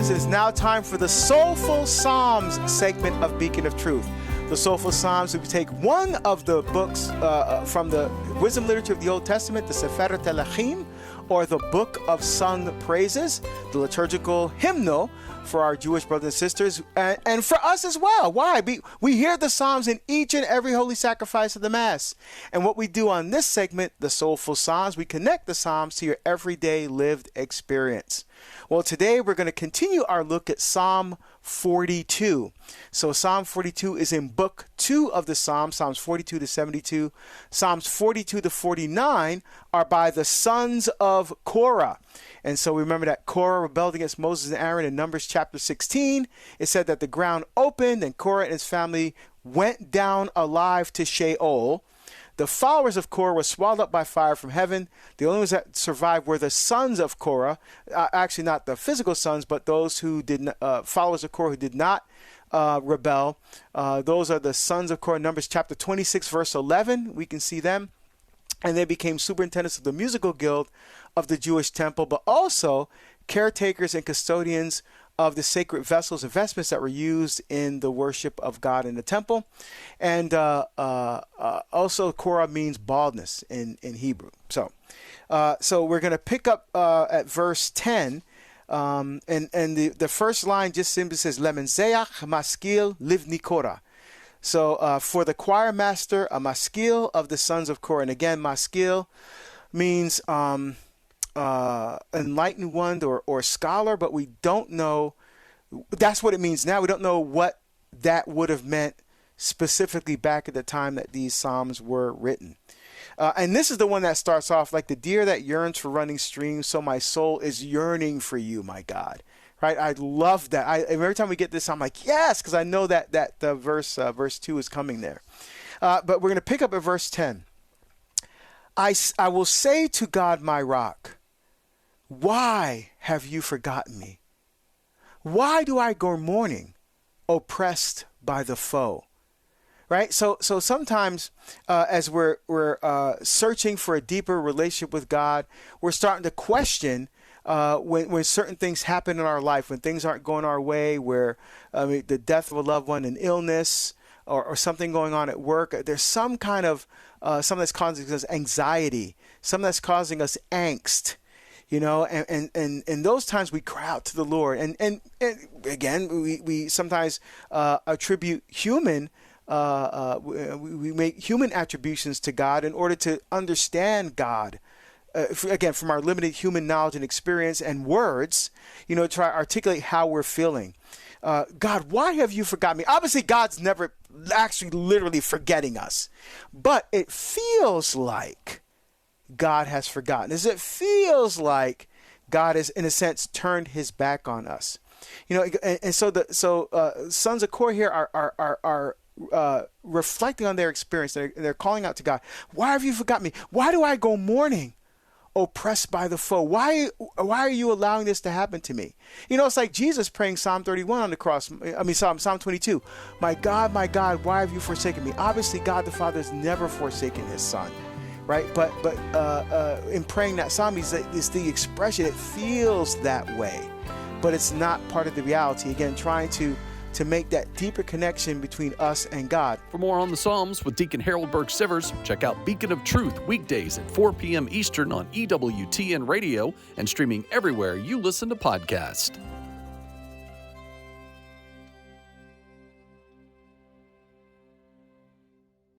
It is now time for the Soulful Psalms segment of Beacon of Truth. The Soulful Psalms, we take one of the books from the wisdom literature of the Old Testament, the Sefer Telachim, or the Book of Sung Praises, the liturgical hymnal for our Jewish brothers and sisters, and for us as well. Why? We hear the Psalms in each and every holy sacrifice of the Mass. And what we do on this segment, the Soulful Psalms, we connect the Psalms to your everyday lived experience. Well, today we're going to continue our look at Psalm 42. So Psalm 42 is in Book 2 of the Psalms, Psalms 42 to 72. Psalms 42 to 49 are by the sons of Korah. And so remember that Korah rebelled against Moses and Aaron in Numbers chapter 16. It said that the ground opened and Korah and his family went down alive to Sheol. The followers of Korah were swallowed up by fire from heaven. The only ones that survived were the sons of Korah, actually not the physical sons, but those who did not, followers of Korah who did not rebel. Those are the sons of Korah. Numbers chapter 26, verse 11. We can see them. And they became superintendents of the musical guild of the Jewish temple, but also caretakers and custodians of the sacred vessels and vestments that were used in the worship of God in the temple. And also Korah means baldness in Hebrew. So we're going to pick up at verse 10. And the first line just simply says, Lemenzeach maskil livni Korah. So for the choir master, a maskil of the sons of Korah. And again, maskil means enlightened one or scholar, but we don't know. That's what it means now. We don't know what that would have meant specifically back at the time that these psalms were written. And this is the one that starts off like the deer that yearns for running streams, so my soul is yearning for you, my God. Right? I love that. Every time we get this, I'm like, yes, because I know that the verse 2 is coming there. But we're going to pick up at verse 10. I will say to God, my rock, why have you forgotten me? Why do I go mourning, oppressed by the foe? Right? So sometimes as we're searching for a deeper relationship with God, we're starting to question when certain things happen in our life, when things aren't going our way, where the death of a loved one, an illness, or something going on at work. There's some kind of something that's causing us anxiety, something that's causing us angst. You know, and in those times we cry out to the Lord. And again, we sometimes attribute human, we make human attributions to God in order to understand God. Again, from our limited human knowledge and experience and words, try to articulate how we're feeling. God, why have you forgotten me? Obviously, God's never actually literally forgetting us, but it feels like God has forgotten. As it feels like God has, in a sense, turned his back on us. And so sons of Korah here are reflecting on their experience. They're calling out to God. Why have you forgotten me? Why do I go mourning, oppressed by the foe? Why are you allowing this to happen to me? It's like Jesus praying Psalm 31 on the cross. Psalm 22. My God, why have you forsaken me? Obviously, God the Father has never forsaken his son. Right, but in praying that psalm, it's the expression. It feels that way, but it's not part of the reality. Again, trying to make that deeper connection between us and God. For more on the Psalms with Deacon Harold Burke-Sivers, check out Beacon of Truth weekdays at 4 p.m. Eastern on EWTN Radio and streaming everywhere you listen to podcasts.